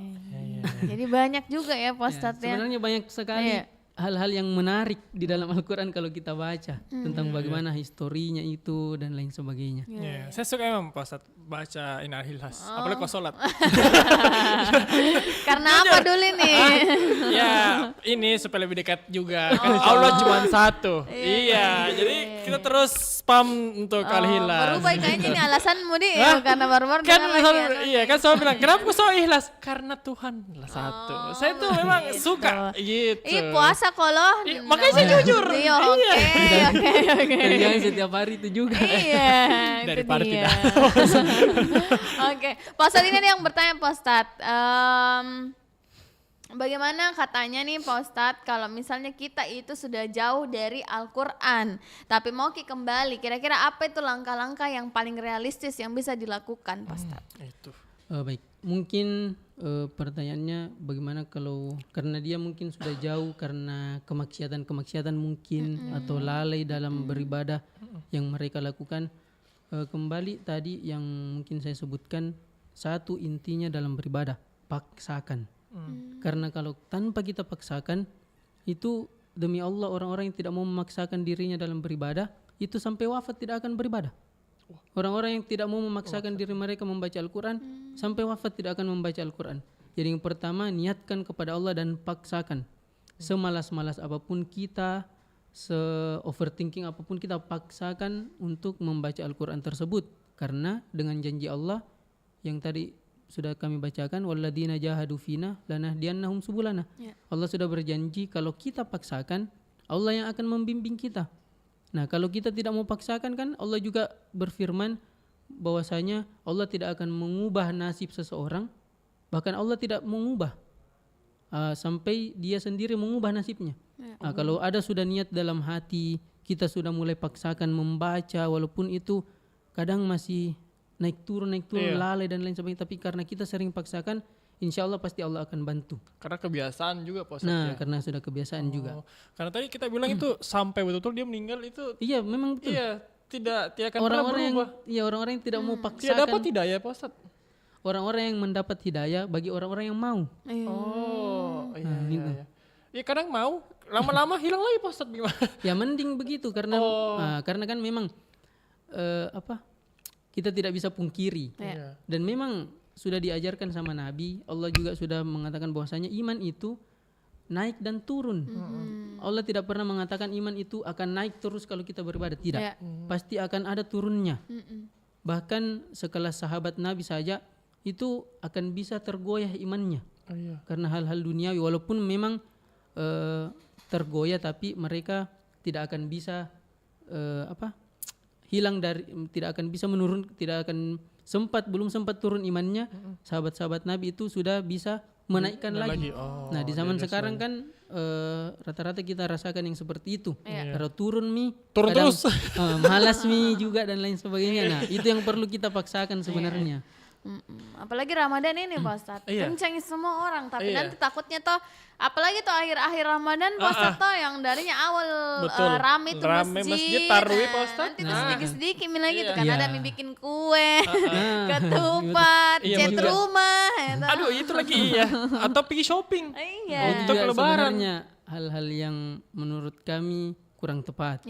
Jadi banyak juga ya Pak Ustadz ya. Sebenarnya banyak sekali hal-hal yang menarik di dalam Al-Quran kalau kita baca tentang bagaimana historinya itu dan lain sebagainya. Saya suka emang Pak Ustadz baca Inarhilhas, apalagi kalau sholat. Karena apa dulu nih? Ya ini supaya lebih dekat juga. Kan Allah cuma satu. Iya, jadi kita terus spam untuk Al-Hilal. Berubah kayaknya ini alasanmu di karena baru-baru Kan dengar lagi. iya kan selalu bilang kenapa kok so ikhlas? Karena Tuhan lah satu. Saya tuh memang suka gitu. Puasa kalau. Makanya saya jujur. Iya, oke. Dan jangan setiap hari itu juga. Iya, Daripada itu dia. tidak. Oke, Pak Ustadz ini ada yang bertanya Pak Ustadz. Bagaimana katanya nih Pak Ustadz kalau misalnya kita itu sudah jauh dari Al-Quran tapi mau kembali, kira-kira apa itu langkah-langkah yang paling realistis yang bisa dilakukan Pak Ustadz? Itu. Baik, mungkin pertanyaannya bagaimana kalau karena dia mungkin sudah jauh karena kemaksiatan mungkin atau lalai dalam beribadah yang mereka lakukan. Kembali tadi yang mungkin saya sebutkan, satu intinya dalam beribadah, paksakan. Karena kalau tanpa kita paksakan, itu demi Allah orang-orang yang tidak mau memaksakan dirinya dalam beribadah, itu sampai wafat tidak akan beribadah. Orang-orang yang tidak mau memaksakan diri mereka membaca Al-Quran, sampai wafat tidak akan membaca Al-Quran. Jadi yang pertama, niatkan kepada Allah dan paksakan. Semalas-malas apapun kita, se-overthinking apapun kita, paksakan untuk membaca Al-Quran tersebut. Karena dengan janji Allah yang tadi sudah kami bacakan, walladzina jahadu fina lanahdiyannahum subulana. Allah sudah berjanji kalau kita paksakan, Allah yang akan membimbing kita. Nah, kalau kita tidak mau paksakan kan Allah juga berfirman bahwasanya Allah tidak akan mengubah nasib seseorang, bahkan Allah tidak mengubah sampai dia sendiri mengubah nasibnya. Nah, kalau ada sudah niat dalam hati, kita sudah mulai paksakan membaca walaupun itu kadang masih naik turun lalai dan lain sebagainya, tapi karena kita sering paksakan, insya Allah pasti Allah akan bantu. Karena kebiasaan juga Pak Ustadz. Nah, karena sudah kebiasaan juga. Karena tadi kita bilang itu sampai betul-betul dia meninggal itu. Iya, memang betul. Iya, tidak akan pernah berubah. Orang-orang yang tidak mau paksakan. Tidak dapat hidayah Pak Ustadz. Orang-orang yang mendapat hidayah bagi orang-orang yang mau. Iya. Ya kadang mau, lama-lama hilang lagi Pak Ustadz gimana? Ya mending begitu karena karena kan memang kita tidak bisa pungkiri. Dan memang sudah diajarkan sama Nabi, Allah juga sudah mengatakan bahwasanya iman itu naik dan turun. Allah tidak pernah mengatakan iman itu akan naik terus kalau kita beribadah, tidak. Pasti akan ada turunnya. Bahkan sekelas sahabat Nabi saja itu akan bisa tergoyah imannya. Karena hal-hal duniawi walaupun memang tergoyah, tapi mereka tidak akan bisa hilang dari, tidak akan bisa menurun, tidak akan belum sempat turun imannya. Sahabat-sahabat Nabi itu sudah bisa menaikkan lagi. Nah, di zaman sekarang kan rata-rata kita rasakan yang seperti itu. Kalau turun kadang, terus malas juga dan lain sebagainya. Nah, itu yang perlu kita paksakan sebenarnya. Apalagi Ramadan ini Pak Ustadz, kencang semua orang, tapi nanti takutnya toh, apalagi toh akhir-akhir Ramadan Pak Ustadz toh yang darinya awal rame tuh masjid, tarawih Pak Ustadz. Nanti tuh sedikit-sedikit lagi tuh kan ada bikin kue, ketupat, cat rumah. Aduh itu lagi atau pergi shopping. Untuk lebaran. Sebenarnya hal-hal yang menurut kami kurang tepat.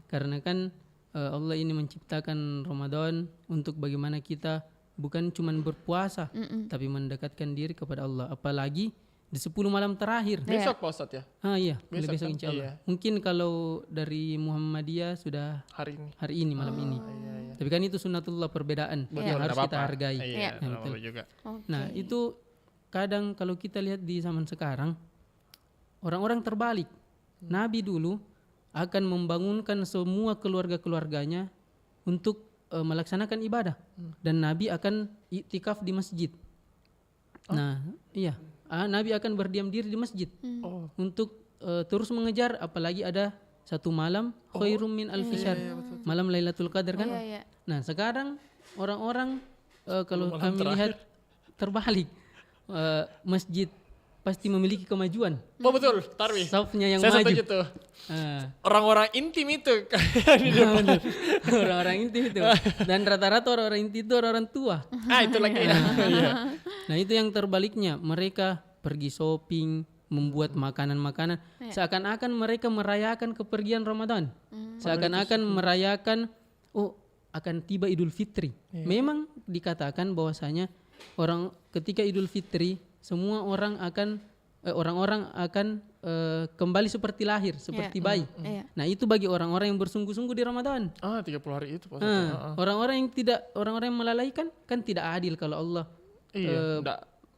Karena kan Allah ini menciptakan Ramadan untuk bagaimana kita bukan cuma berpuasa, tapi mendekatkan diri kepada Allah. Apalagi di 10 malam terakhir. Besok Pak Ustadz ya? Iya, besok insya Allah. Mungkin kalau dari Muhammadiyah sudah hari ini malam ini. Tapi kan itu sunnatullah, perbedaan yang harus kita hargai. Betul. Juga. Nah, itu kadang kalau kita lihat di zaman sekarang, orang-orang terbalik. Nabi dulu akan membangunkan semua keluarga-keluarganya untuk melaksanakan ibadah, dan Nabi akan iktikaf di masjid. Nah, Nabi akan berdiam diri di masjid untuk terus mengejar, apalagi ada satu malam khairum min alfi syahr, malam Lailatul Qadar kan. Nah, sekarang orang-orang kalau kami lihat terbalik, masjid pasti memiliki kemajuan. Betul, tarawih. Safnya yang saya maju. Saya setuju tuh. Orang-orang intim itu. Orang-orang intim itu. Dan rata-rata orang-orang intim itu orang-orang tua. Itu lagi. Nah, itu yang terbaliknya. Mereka pergi shopping, membuat makanan-makanan. Seakan-akan mereka merayakan kepergian Ramadan. Seakan-akan merayakan, akan tiba Idul Fitri. Memang dikatakan bahwasanya ketika Idul Fitri, semua orang-orang akan kembali seperti lahir, seperti bayi. Nah, itu bagi orang-orang yang bersungguh-sungguh di Ramadan. 30 hari itu Pak Ustadz. Orang-orang yang melalaikan kan tidak adil kalau Allah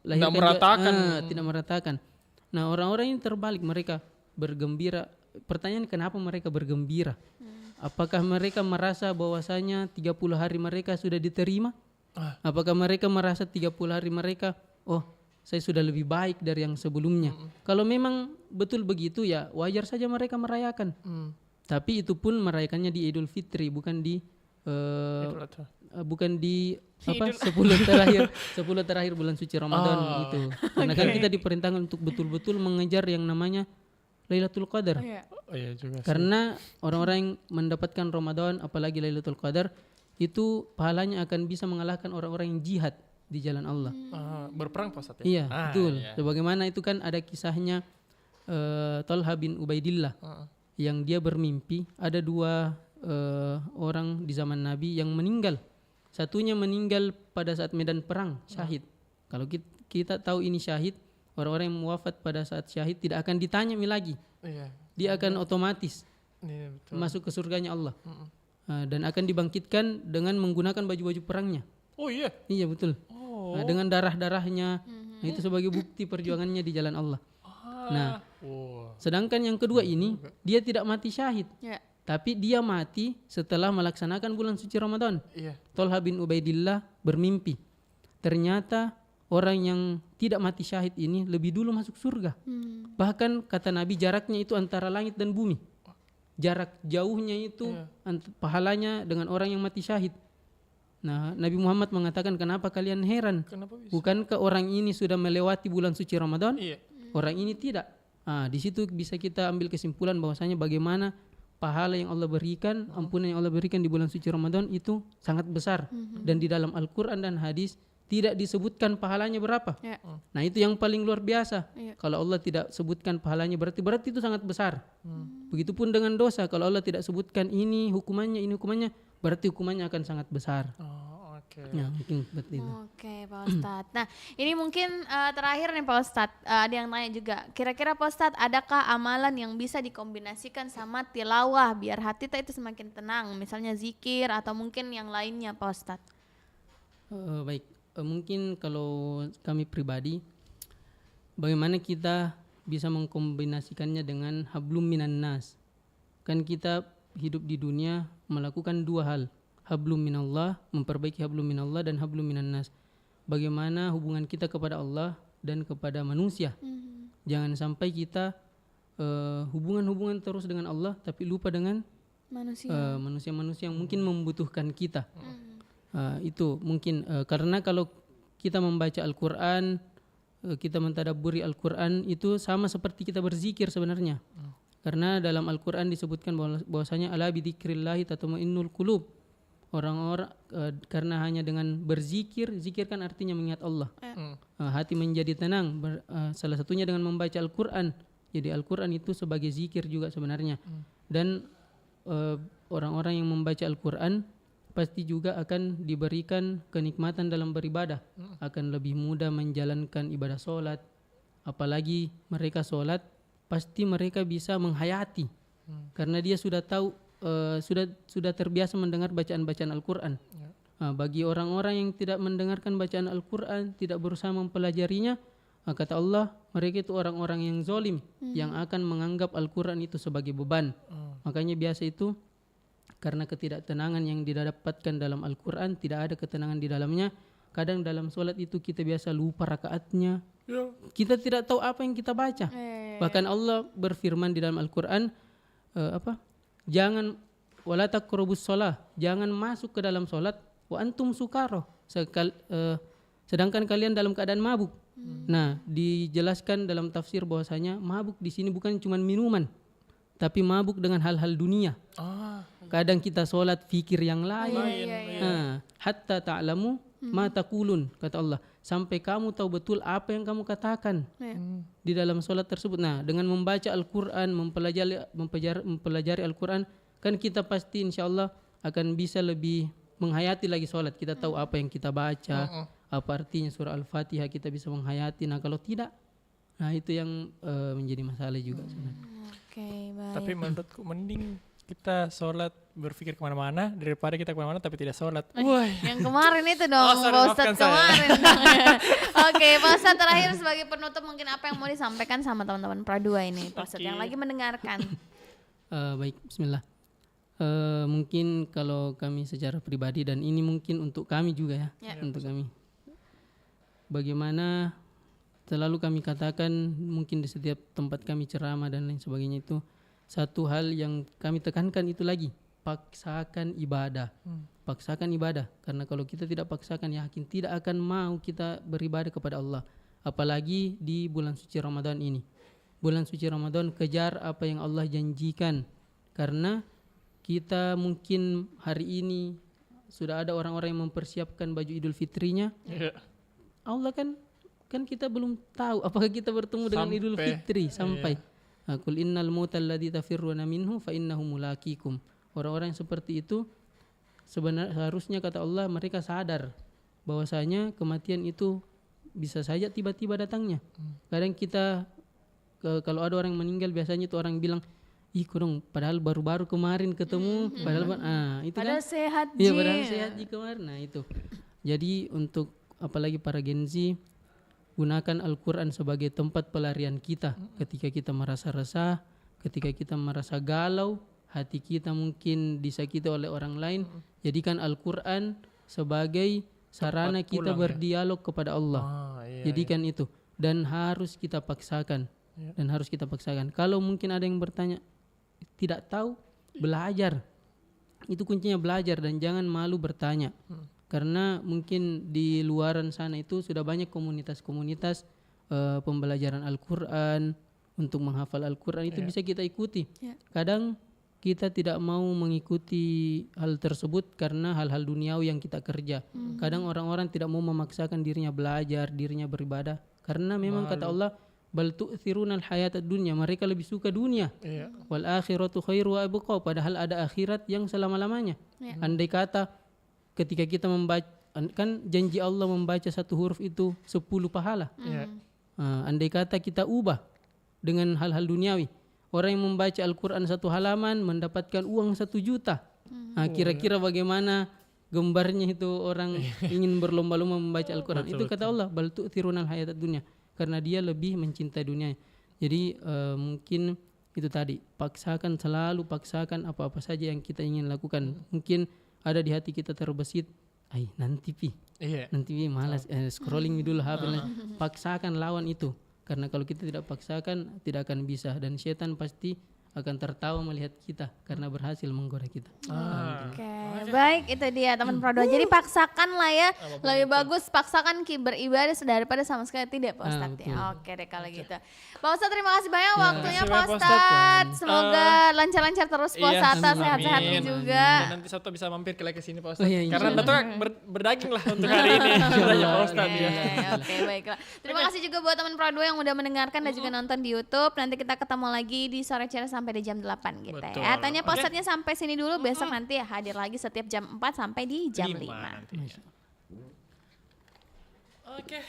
tidak meratakan. Tidak meratakan. Nah, orang-orang yang terbalik, mereka bergembira. Pertanyaan, kenapa mereka bergembira? Apakah mereka merasa bahwasanya 30 hari mereka sudah diterima? Apakah mereka merasa 30 hari mereka, oh saya sudah lebih baik dari yang sebelumnya? Kalau memang betul begitu ya wajar saja mereka merayakan. Tapi itu pun merayakannya di Idul Fitri, bukan di bukan di apa 10 terakhir bulan suci Ramadan gitu. Karena kan kita diperintahkan untuk betul-betul mengejar yang namanya Lailatul Qadar. Iya juga sih. Karena orang-orang yang mendapatkan Ramadan apalagi Lailatul Qadar itu pahalanya akan bisa mengalahkan orang-orang yang jihad di jalan Allah. Berperang Pak Ustadz ya? Iya, betul. Sebagaimana itu kan ada kisahnya Talha bin Ubaidillah yang dia bermimpi ada 2 orang di zaman Nabi yang meninggal. Satunya meninggal pada saat medan perang, syahid. Kalau kita tahu ini syahid, orang-orang yang wafat pada saat syahid tidak akan ditanya lagi. Dia akan otomatis masuk ke surganya Allah. Dan akan dibangkitkan dengan menggunakan baju-baju perangnya. Oh iya? Iya betul. Nah, dengan darah-darahnya. Nah, itu sebagai bukti perjuangannya di jalan Allah. Nah, sedangkan yang kedua ini dia tidak mati syahid. Tapi dia mati setelah melaksanakan bulan suci Ramadan. Talha bin Ubaidillah bermimpi. Ternyata orang yang tidak mati syahid ini lebih dulu masuk surga. Bahkan kata Nabi jaraknya itu antara langit dan bumi. Jarak jauhnya itu pahalanya dengan orang yang mati syahid. Nah, Nabi Muhammad mengatakan, kenapa kalian heran? Bukankah orang ini sudah melewati bulan suci Ramadan? Orang ini tidak. Di situ bisa kita ambil kesimpulan bahwasanya bagaimana pahala yang Allah berikan, ampunan yang Allah berikan di bulan suci Ramadan itu sangat besar. Dan di dalam Al-Quran dan hadis tidak disebutkan pahalanya berapa. Nah, itu yang paling luar biasa. Kalau Allah tidak sebutkan pahalanya berarti itu sangat besar. Begitupun dengan dosa, kalau Allah tidak sebutkan ini hukumannya, berarti hukumannya akan sangat besar. Ya, mungkin seperti itu. Oke, Pak Ustadz. Nah, ini mungkin terakhir nih Pak Ustadz, ada yang nanya juga. Kira-kira Pak Ustadz, adakah amalan yang bisa dikombinasikan sama tilawah biar hati kita itu semakin tenang? Misalnya zikir atau mungkin yang lainnya Pak Ustadz. Baik. Mungkin kalau kami pribadi, bagaimana kita bisa mengkombinasikannya dengan hablum minan nas. Kan kita hidup di dunia melakukan 2 hal. Hablum minallah, memperbaiki hablum minallah, dan hablum minan nas. Bagaimana hubungan kita kepada Allah dan kepada manusia. Jangan sampai kita hubungan terus dengan Allah tapi lupa dengan manusia-manusia yang mungkin membutuhkan kita. Itu mungkin karena kalau kita membaca Al-Quran, kita mentadabburi Al-Quran, itu sama seperti kita berzikir sebenarnya. Karena dalam Al-Quran disebutkan bahwasanya ala bidzikrillahi tatmainnul qulub. Orang-orang karena hanya dengan berzikir, zikir kan artinya mengingat Allah. Hati menjadi tenang. Salah satunya dengan membaca Al-Quran. Jadi Al-Quran itu sebagai zikir juga sebenarnya. Dan orang-orang yang membaca Al-Quran pasti juga akan diberikan kenikmatan dalam beribadah. Akan lebih mudah menjalankan ibadah solat. Apalagi mereka solat, pasti mereka bisa menghayati. Karena dia sudah tahu, sudah terbiasa mendengar bacaan-bacaan Al-Quran. Bagi orang-orang yang tidak mendengarkan bacaan Al-Quran, tidak berusaha mempelajarinya, kata Allah, mereka itu orang-orang yang zolim, yang akan menganggap Al-Quran itu sebagai beban. Makanya biasa itu, karena ketidaktenangan yang didapatkan dalam Al-Quran, tidak ada ketenangan di dalamnya. Kadang dalam solat itu kita biasa lupa rakaatnya. Kita tidak tahu apa yang kita baca. Bahkan Allah berfirman di dalam Al-Quran, jangan wala taqrabus shalah, jangan masuk ke dalam solat wa antum sukara, sedangkan kalian dalam keadaan mabuk. Nah, dijelaskan dalam tafsir bahwasanya mabuk di sini bukan cuma minuman, tapi mabuk dengan hal-hal dunia. Kadang kita solat fikir yang lain. Hatta ta'lamu ma taqulun, kata Allah, sampai kamu tahu betul apa yang kamu katakan di dalam solat tersebut. Nah, dengan membaca Al-Quran, mempelajari Al-Quran, kan kita pasti insya Allah akan bisa lebih menghayati lagi solat. Kita tahu apa yang kita baca, apa artinya surah Al-Fatihah, kita bisa menghayati. Nah, kalau tidak, Nah itu yang menjadi masalah juga sebenarnya. Oke, baik. Tapi menurutku mending kita sholat berpikir kemana-mana daripada kita kemana-mana tapi tidak sholat. Wah. Yang kemarin itu dong, Oh, sorry, Pak Ustadz maafkan saya. kemarin. Oke, Pak Ustadz terakhir sebagai penutup mungkin apa yang mau disampaikan sama teman-teman Pra2 ini, Pak Ustadz yang lagi mendengarkan. Baik, Bismillah. Mungkin kalau kami secara pribadi dan ini mungkin untuk kami juga ya, untuk kami. Bagaimana selalu kami katakan mungkin di setiap tempat kami ceramah dan lain sebagainya itu satu hal yang kami tekankan itu lagi, paksakan ibadah. Paksakan ibadah karena kalau kita tidak paksakan yakin tidak akan mau kita beribadah kepada Allah. Apalagi di bulan suci Ramadan ini. Bulan suci Ramadan kejar apa yang Allah janjikan. Karena kita mungkin hari ini sudah ada orang-orang yang mempersiapkan baju Idul Fitrinya. Allah kan kita belum tahu apakah kita bertemu dengan Idul Fitri sampai. Qul innal mautal ladzi tafirruna minhu fa innahu mulaqikum. Orang-orang yang seperti itu seharusnya kata Allah mereka sadar bahwasanya kematian itu bisa saja tiba-tiba datangnya. Kadang kita kalau ada orang yang meninggal biasanya itu orang bilang ih kurang padahal baru-baru kemarin ketemu padahal itu Padahal kan sehat iya padahal sehat di kemarin. Nah itu jadi untuk apalagi para Gen Z gunakan Al-Quran sebagai tempat pelarian kita ketika kita merasa resah, ketika kita merasa galau, hati kita mungkin disakiti oleh orang lain. Jadikan Al-Quran sebagai sarana kita berdialog kepada Allah. Jadikan itu dan harus kita paksakan. Dan harus kita paksakan. Kalau mungkin ada yang bertanya tidak tahu, belajar. Itu kuncinya belajar dan jangan malu bertanya. Karena mungkin di luaran sana itu sudah banyak komunitas-komunitas pembelajaran Al-Quran untuk menghafal Al-Quran itu bisa kita ikuti. Kadang kita tidak mau mengikuti hal tersebut karena hal-hal duniawi yang kita kerja. Kadang orang-orang tidak mau memaksakan dirinya belajar, dirinya beribadah karena memang kata Allah bal tu'thirunal hayatad dunya, mereka lebih suka dunia. Wal akhiratu khairu wa abqa, padahal ada akhirat yang selama-lamanya. Andai kata ketika kita membaca kan janji Allah membaca satu huruf itu 10 pahala. Andai kata kita ubah dengan hal-hal duniawi, orang yang membaca Al-Quran satu halaman mendapatkan uang 1 juta. Kira-kira bagaimana gambarnya itu orang ingin berlomba-lomba membaca Al-Quran. Itu kata Allah bal tu'thirunal hayatad dunya, karena dia lebih mencintai dunia. Jadi mungkin itu tadi, selalu paksakan apa-apa saja yang kita ingin lakukan. Mungkin ada di hati kita terbesit, nanti malas scrolling dulu HP. Paksakan lawan itu, karena kalau kita tidak paksakan tidak akan bisa, dan setan pasti akan tertawa melihat kita karena berhasil menggoda kita. Baik, itu dia teman Pro2. Jadi paksakan lah ya, lebih bagus paksakan beribadah daripada sama sekali tidak, Pak Ustadz ya. Oke deh kalau gitu. Pak Ustadz terima kasih banyak waktunya Pak Ustadz. Semoga lancar-lancar terus Pak Ustadz, sehat-sehat juga. Nanti Soto bisa mampir ke sini Pak Ustadz. Karena Soto berdaging lah untuk hari ini. Pak Ustadz ya. Oke baiklah. Terima kasih juga buat teman Pro2 yang udah mendengarkan dan juga nonton di YouTube. Nanti kita ketemu lagi di sore cerah sampai di jam 8 gitu ya. Tanya Pak Ustadznya sampai sini dulu, besok nanti hadir lagi setiap jam 4 sampai di jam 5. Oke.